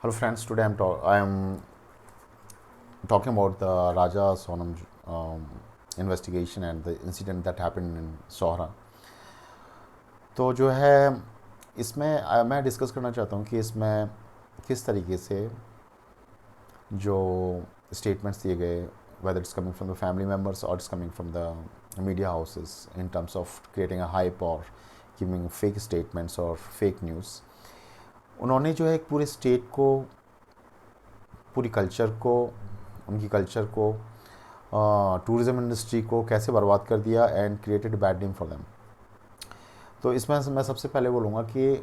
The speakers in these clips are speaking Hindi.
Hello friends, today I am talking about the Raja Sonam investigation and the incident that happened in Sohra. तो जो है इसमें मैं डिस्कस करना चाहता हूँ कि इसमें किस तरीके से जो स्टेटमेंट्स दिए गए, whether it's coming from the family members or it's coming from the media houses in terms of creating a hype or giving fake statements or fake news, उन्होंने जो है एक पूरे स्टेट को, पूरी कल्चर को, उनकी कल्चर को, टूरिज़्म इंडस्ट्री को कैसे बर्बाद कर दिया and created bad name for them. तो इसमें मैं सबसे पहले बोलूँगा कि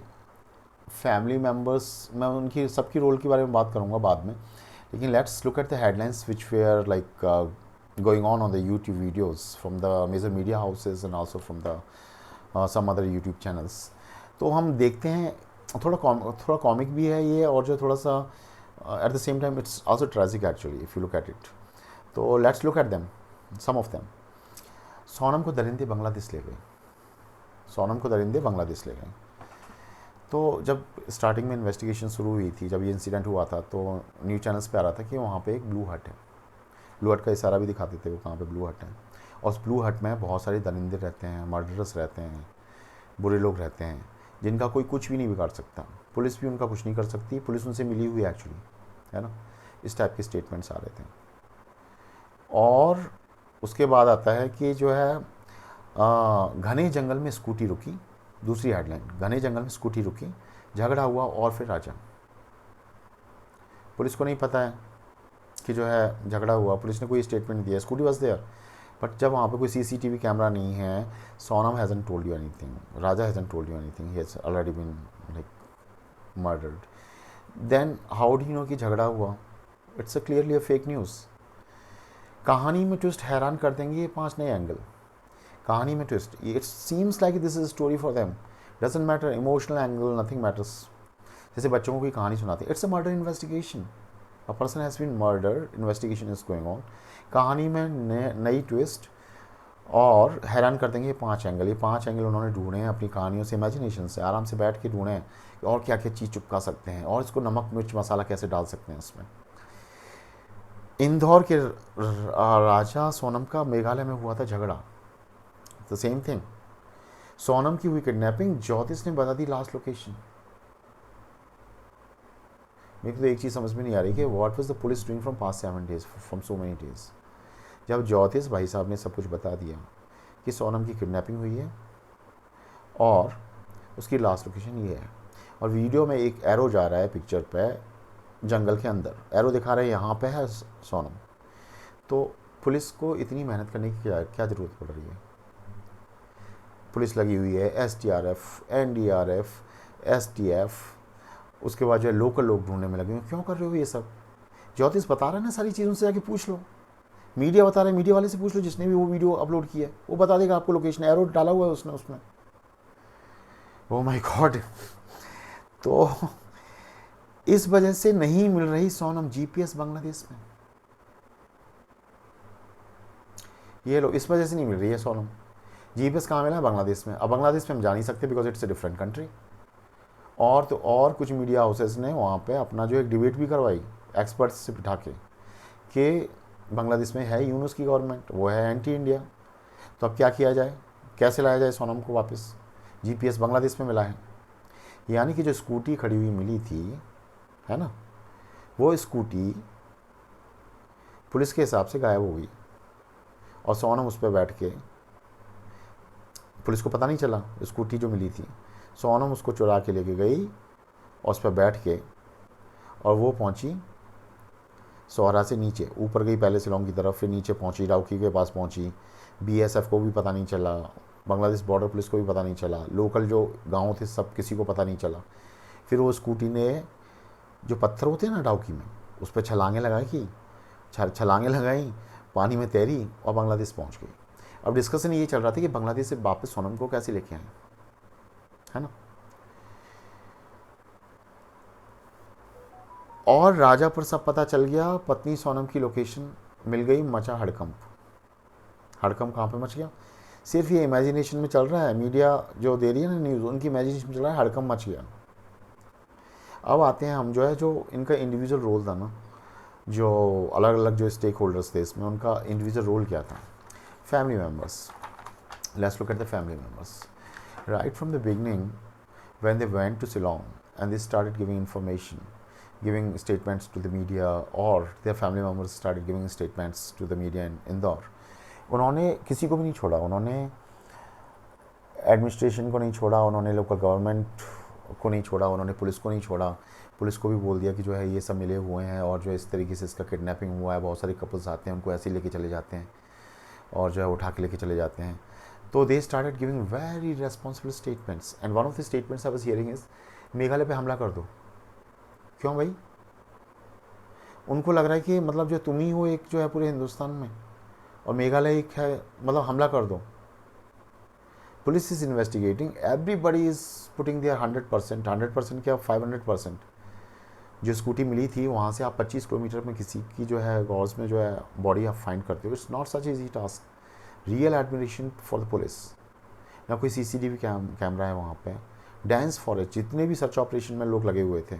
फैमिली मेम्बर्स, मैं उनकी सबकी रोल के बारे में बात करूँगा बाद में, लेकिन let's look at the headlines which were like going on the YouTube videos from the major media houses and also from the some other YouTube channels. तो हम देखते हैं थोड़ा कॉमिक भी है ये, और जो थोड़ा सा at the same time it's also tragic actually if you look at it. तो let's look at them, some of them. Sonam को दरिंदे बांग्लादेश ले गए, सोनम को दरिंदे बांग्लादेश ले गए। तो जब स्टार्टिंग में इन्वेस्टिगेशन शुरू हुई थी, जब ये इंसिडेंट हुआ था, तो न्यूज़ चैनल्स पे आ रहा था कि वहाँ पे एक ब्लू हट है। ब्लू हट का इशारा भी दिखाते थे वो कहाँ पे ब्लू हट है, और उस ब्लू हट में बहुत सारे दरिंदे रहते हैं, मर्डरर्स रहते हैं, बुरे लोग रहते हैं जिनका कोई कुछ भी नहीं बिगाड़ सकता, पुलिस भी उनका कुछ नहीं कर सकती, पुलिस उनसे मिली हुई एक्चुअली, है ना। इस टाइप के स्टेटमेंट्स आ रहे थे। और उसके बाद आता है कि जो है घने जंगल में स्कूटी रुकी। दूसरी हेडलाइन, घने जंगल में स्कूटी रुकी, झगड़ा हुआ और फिर राजा। पुलिस को नहीं पता है कि जो है झगड़ा हुआ, पुलिस ने कोई स्टेटमेंट दिया, स्कूटी वॉज देयर, बट जब वहाँ पे कोई सीसीटीवी कैमरा नहीं है, Sonam hasn't told you anything, Raja hasn't told you anything, he has already been like murdered, then how do you know कि झगड़ा हुआ? It's a clearly a fake news. कहानी में ट्विस्ट हैरान कर देंगे ये 5 नए एंगल। कहानी में twist, it seems like this is story for them, doesn't matter emotional angle, nothing matters. जैसे बच्चों को कोई कहानी सुनाते, it's a murder investigation, a person has been murder, investigation is going on. कहानी में नई ट्विस्ट, और हैरान कर देंगे ये 5 एंगल। ये 5 एंगल उन्होंने ढूंढे हैं अपनी कहानियों से, इमेजिनेशन से, आराम से बैठ के ढूंढे हैं और क्या क्या चीज़ चिपका सकते हैं, और इसको नमक मिर्च मसाला कैसे डाल सकते हैं इसमें। इंदौर के राजा सोनम का मेघालय में हुआ था झगड़ा, द सेम थिंग। सोनम की हुई किडनैपिंग, ज्योतिष ने बता दी लास्ट लोकेशन। मेरे को तो एक चीज़ समझ में नहीं आ रही कि what was the police doing from past 7 days, from so many days. जब ज्योतिष भाई साहब ने सब कुछ बता दिया कि सोनम की किडनैपिंग हुई है और उसकी लास्ट लोकेशन ये है, और वीडियो में एक एरो जा रहा है पिक्चर पे, जंगल के अंदर एरो दिखा रहे हैं, यहाँ पे है सोनम। तो पुलिस को इतनी मेहनत करने की क्या ज़रूरत पड़ रही है? पुलिस लगी हुई है, SDRF, NDRF, STF, उसके बाद जो है लोकल लोग ढूंढने में लगे हुए। क्यों कर रहे हो ये सब? ज्योतिष बता रहा है ना सारी चीज़ों से, जाके पूछ लो। मीडिया बता रहा है, मीडिया वाले से पूछ लो जिसने भी वो वीडियो अपलोड किया है, वो बता देगा आपको लोकेशन, एरो डाला हुआ है उसने उसमें। Oh my God. तो इस वजह से नहीं मिल रही सोनम, GPS बांग्लादेश में, ये लो, इस वजह से नहीं मिल रही है सोनम। GPS कहाँ मिला है? बांग्लादेश में। अब बांग्लादेश में हम जा नहीं सकते because it's a different country. और तो और कुछ मीडिया हाउसेस ने वहाँ पे अपना जो एक डिबेट भी करवाई एक्सपर्ट्स से बिठा के कि बांग्लादेश में है यूनुस की गवर्नमेंट, वो है एंटी इंडिया, तो अब क्या किया जाए, कैसे लाया जाए सोनम को वापस? GPS बांग्लादेश में मिला है, यानी कि जो स्कूटी खड़ी हुई मिली थी, है ना, वो स्कूटी पुलिस के हिसाब से गायब हो गई, और सोनम उस पर बैठ के, पुलिस को पता नहीं चला स्कूटी जो मिली थी, सोनम उसको चुरा के लेके गई और उस पर बैठ के, और वो पहुंची सोहरा से नीचे, ऊपर गई पहले शिलोंग की तरफ, फिर नीचे पहुंची, राउकी के पास पहुंची। BSF को भी पता नहीं चला, बांग्लादेश बॉर्डर पुलिस को भी पता नहीं चला, लोकल जो गांव थे सब किसी को पता नहीं चला। फिर वो स्कूटी ने, जो पत्थर होते हैं ना डाउकी में, उस पर छलांगे लगाई की, छलांगे लगाई, पानी में तैरी और बांग्लादेश पहुंच गई। अब डिस्कशन ये चल रहा था कि बांग्लादेश से वापस सोनम को कैसे लेके आए, है ना। और राजा पर सब पता चल गया, पत्नी सोनम की लोकेशन मिल गई, मचा हड़कंप। हड़कंप कहाँ पे मच गया? सिर्फ ये इमेजिनेशन में चल रहा है, मीडिया जो दे रही है ना न्यूज़, उनकी इमेजिनेशन में चल रहा है, हड़कंप मच गया। अब आते हैं हम जो है, जो इनका इंडिविजुअल रोल था ना, जो अलग अलग जो स्टेक होल्डर्स थे इसमें, उनका इंडिविजुअल रोल क्या था. Family members. Let's look at the family members. Right from the beginning, when they went to Ceylon and they started giving information, giving statements to the media, or their family members started giving statements to the media in Indore, उन्होंने किसी को भी नहीं छोड़ा. उन्होंने एडमिनिस्ट्रेशन को नहीं छोड़ा, उन्होंने लोकल गवर्नमेंट को नहीं छोड़ा, उन्होंने पुलिस को नहीं छोड़ा. पुलिस को भी बोल दिया कि जो है ये सब मिले हुए हैं और जो इस तरीके से इसका किडनैपिंग हुआ है. बहुत सारे कपल्स आते हैं, उनको ऐसे ही लेके चले जाते हैं और जो है उठा के लेके चले जाते हैं. तो they started giving very responsible statements, and one of the statements I was hearing is, Meghalaya पे हमला कर दो. क्यों भाई? उनको लग रहा है कि मतलब जो तुम ही हो एक जो है पूरे हिंदुस्तान में, और मेघालय एक है, मतलब हमला कर दो. Police is investigating, everybody is putting their 100%. 100% क्या, 500%. जो स्कूटी मिली थी वहाँ से आप 25 किलोमीटर में किसी की जो है गॉज में जो है बॉडी आप फाइंड करते हो. It's not such easy task. Real admiration for the police. ना कोई CCTV कैमरा है वहाँ पे. डांस फॉरेस्ट, जितने भी सर्च ऑपरेशन में लोग लगे हुए थे,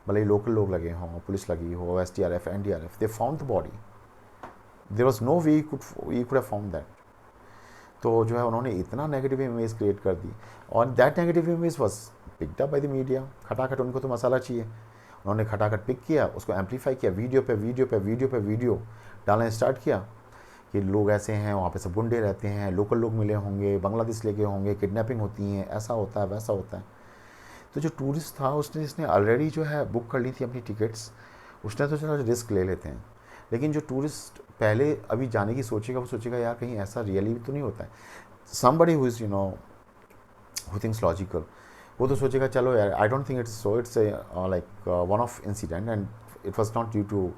भले ही लोकल लोग लगे हों, पुलिस लगी हो, SDRF, NDRF, they found the body. There was no way you could have found that. तो जो है उन्होंने इतना नेगेटिव इमेज क्रिएट कर दी, और that negative image was picked up by the media. खटाखट उनको तो मसाला चाहिए, उन्होंने खटाखट पिक किया, उसको एम्पलीफाई किया, वीडियो पे वीडियो पे वीडियो पे वीडियो डालना स्टार्ट किया कि लोग ऐसे हैं, वहाँ पे सब गुंडे रहते हैं, लोकल लोग मिले होंगे, बांग्लादेश लेके होंगे, किडनैपिंग होती हैं, ऐसा होता है, वैसा होता है. तो जो टूरिस्ट था उसने, जिसने ऑलरेडी जो है बुक कर ली थी अपनी टिकट्स, उसने तो चलो रिस्क ले लेते हैं. लेकिन जो टूरिस्ट पहले अभी जाने की सोचेगा, वो सोचेगा यार कहीं ऐसा रियली तो नहीं होता है. Somebody who is who thinks logical, वो तो सोचेगा चलो यार, I don't think it's so, it's like one of incident and it was not due to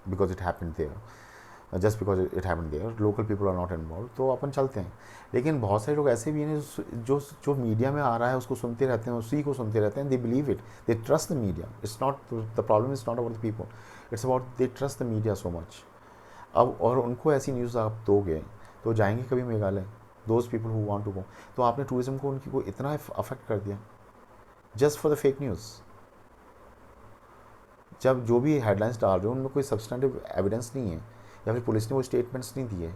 because it happened there, just because it happened there, local people are not involve, तो अपन चलते हैं. लेकिन बहुत सारे लोग ऐसे भी हैं जो जो मीडिया में आ रहा है उसको सुनते रहते हैं, उसी को सुनते रहते हैं. They believe it, they trust the media. It's not the problem, is not about the people, it's about they trust the media so much. अब और उनको ऐसी न्यूज़ आप दोगे तो जाएंगे कभी Meghalaya, those people who want to go. तो आपने टूरिज्म को उनकी को इतना अफेक्ट कर दिया just for the fake news. जब जो भी हेडलाइंस डाल रहे हो उनमें कोई सब्सटेंटिव एविडेंस नहीं है, या फिर पुलिस ने वो स्टेटमेंट्स नहीं दिए,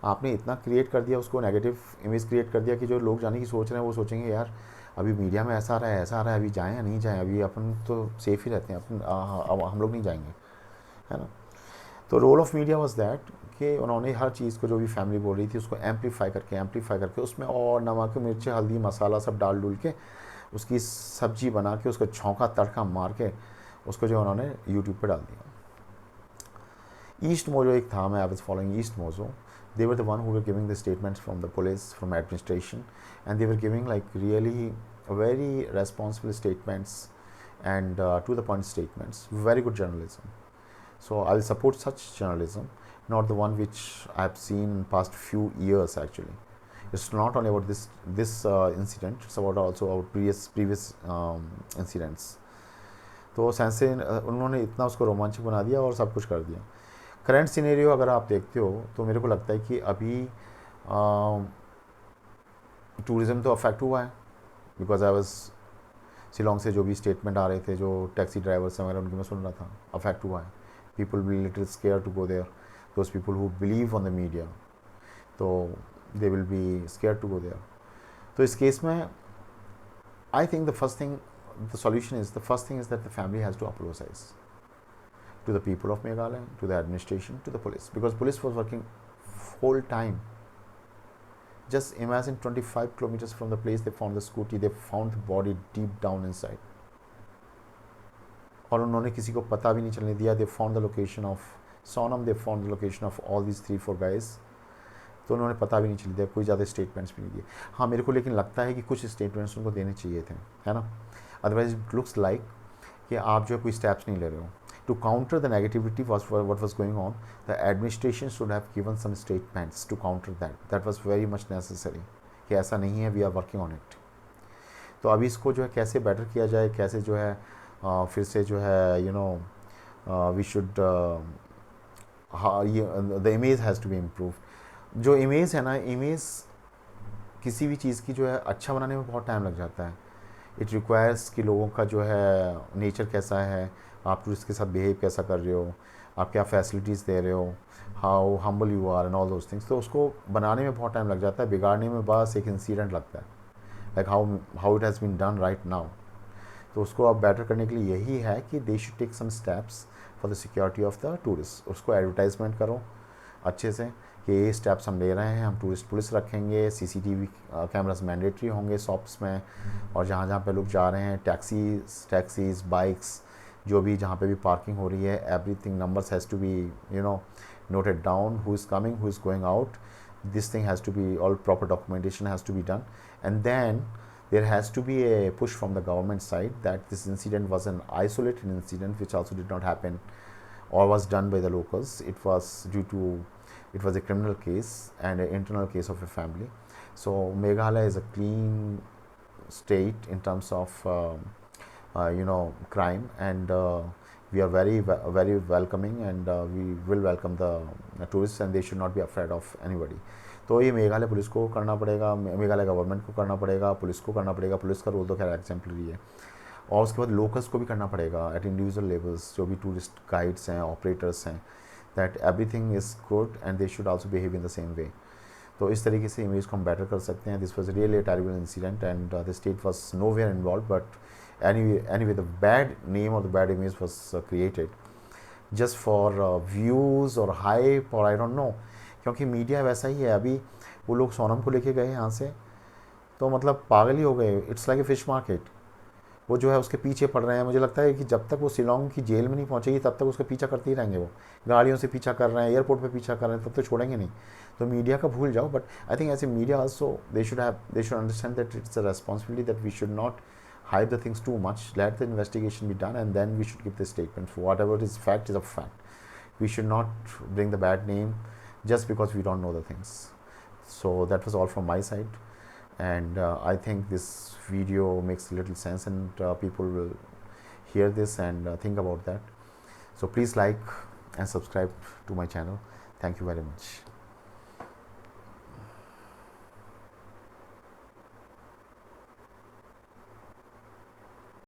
आपने इतना क्रिएट कर दिया, उसको नेगेटिव इमेज क्रिएट कर दिया कि जो लोग जाने की सोच रहे हैं वो सोचेंगे यार अभी मीडिया में ऐसा आ रहा है, ऐसा आ रहा है, अभी जाएँ या नहीं जाएँ, अभी अपन तो सेफ ही रहते हैं, अपन अब हम लोग नहीं जाएंगे, है ना. तो role of media was that कि उन्होंने हर चीज़ को, जो भी फैमिली बोल रही थी, उसको एम्पलीफाई करके उसमें और नमक मिर्ची हल्दी मसाला सब डाल डूल के उसकी सब्जी बना के, उसको छौंका तड़का मार के उसको जो उन्होंने यूट्यूब पे डाल दिया. ईस्ट मोजो एक था, मैं I was following east mojo. They were the one who were giving the statements from the police, from administration, and they were giving like really very responsible statements and to the point statements. Very good journalism. So I will support such journalism, not the one which I have seen in past few years. Actually, it's not only about this incident; it's about also our previous incidents. तो सेंसे उन्होंने इतना उसको रोमांचक बना दिया और सब कुछ कर दिया. करंट सिनेरियो अगर आप देखते हो तो मेरे को लगता है कि अभी टूरिज़्म तो अफेक्ट हुआ है, बिकॉज आई वाज शिलोंग से जो भी स्टेटमेंट आ रहे थे, जो टैक्सी ड्राइवर्स वगैरह उनकी मैं सुन रहा था, अफेक्ट हुआ है. People will little scare to go there, those people who believe on the media, तो they will be scare to go there. तो इस केस में I think the first thing, the solution is, the first thing is that the family has to apologize to the people of Meghalaya, to the administration, to the police, because police was working whole time. Just imagine 25 kilometers from the place they found the scooty, they found the body deep down inside, और उन्होंने किसी को पता भी नहीं चलने दिया. they found the location of Sonam, they found the location of all these 3-4 guys, तो उन्होंने पता भी नहीं चल दिया, कोई ज़्यादा स्टेटमेंट्स भी नहीं दिए. हाँ, मेरे को लेकिन लगता है कि कुछ स्टेटमेंट्स उनको देने चाहिए थे, है ना. अदरवाइज इट लुक्स लाइक कि आप जो है कोई स्टेप्स नहीं ले रहे हो. To counter the negativity what was going on, the administration should have given some statements to counter that was very much necessary, कि ऐसा नहीं है, we are working on it. तो अभी इसको जो है कैसे बेटर किया जाए, कैसे जो है फिर से जो है we should, the image has to be improve. जो इमेज है ना, इमेज किसी भी चीज़ की जो है अच्छा बनाने में बहुत टाइम लग जाता है. इट रिक्वायर्स कि लोगों का जो है नेचर कैसा है, आप टूरिस्ट के साथ बिहेव कैसा कर रहे हो, आप क्या फैसिलिटीज़ दे रहे हो, how humble you are and all those things. तो उसको बनाने में बहुत टाइम लग जाता है, बिगाड़ने में बस एक इंसिडेंट लगता है, like how it has been done right now. तो उसको अब बेटर करने के लिए यही है कि they should take some steps for the security of the tourist. उसको एडवर्टाइजमेंट करो अच्छे से कि ये स्टेप्स हम ले रहे हैं, हम टूरिस्ट पुलिस रखेंगे, सीसीटीवी कैमरास मैंडेटरी होंगे शॉप्स में, और जहाँ जहाँ पे लोग जा रहे हैं, टैक्सीज बाइक्स, जो भी जहाँ पे भी पार्किंग हो रही है, everything numbers has to be noted down, who is coming, who is going out. This thing has to be, all proper documentation has to be done, and then there has to be a push from the government side that this incident was an isolated incident which also did not happen or was done by the locals. It was a criminal case and an internal case of a family. So Meghalaya is a clean state in terms of crime, and we are very welcoming, and we will welcome the tourists, and they should not be afraid of anybody. तो ये मेघालय पुलिस को करना पड़ेगा, मेघालय गवर्नमेंट को करना पड़ेगा, पुलिस को करना पड़ेगा। पुलिस का रोल तो खैर एग्जाम्पलरी है, और उसके बाद लोकल्स को भी करना पड़ेगा एट इंडिविजुअल लेवल्स, जो भी टूरिस्ट गाइड्स हैं, ऑपरेटर्स हैं, that everything is good and they should also behave in the same way. तो इस तरीके से इमेज को हम बेटर कर सकते हैं। This was really a terrible incident and the state was nowhere involve, but anyway the bad name or the bad image was created just for views or hype or I don't know, क्योंकि मीडिया वैसा ही है। अभी वो लोग सोनम को लेके गए यहाँ से, तो मतलब पागल ही हो गए। It's like a fish market. वो जो है उसके पीछे पड़ रहे हैं। मुझे लगता है कि जब तक वो शिलोंग की जेल में नहीं पहुँचेगी तब तक उसका पीछा करते ही रहेंगे। वो गाड़ियों से पीछा कर रहे हैं, एयरपोर्ट पे पीछा कर रहे हैं, तब तो छोड़ेंगे नहीं। तो मीडिया का भूल जाओ, but I think as a media also they should understand that it's a responsibility that we should not hide the things too much. Let the investigation be done, and then we should give the statement. Whatever is fact is a fact. We should not bring the bad name just because we don't know the things. So that was all from my side, and I think this video makes a little sense, and people will hear this and think about that. So please like and subscribe to my channel. Thank you very much.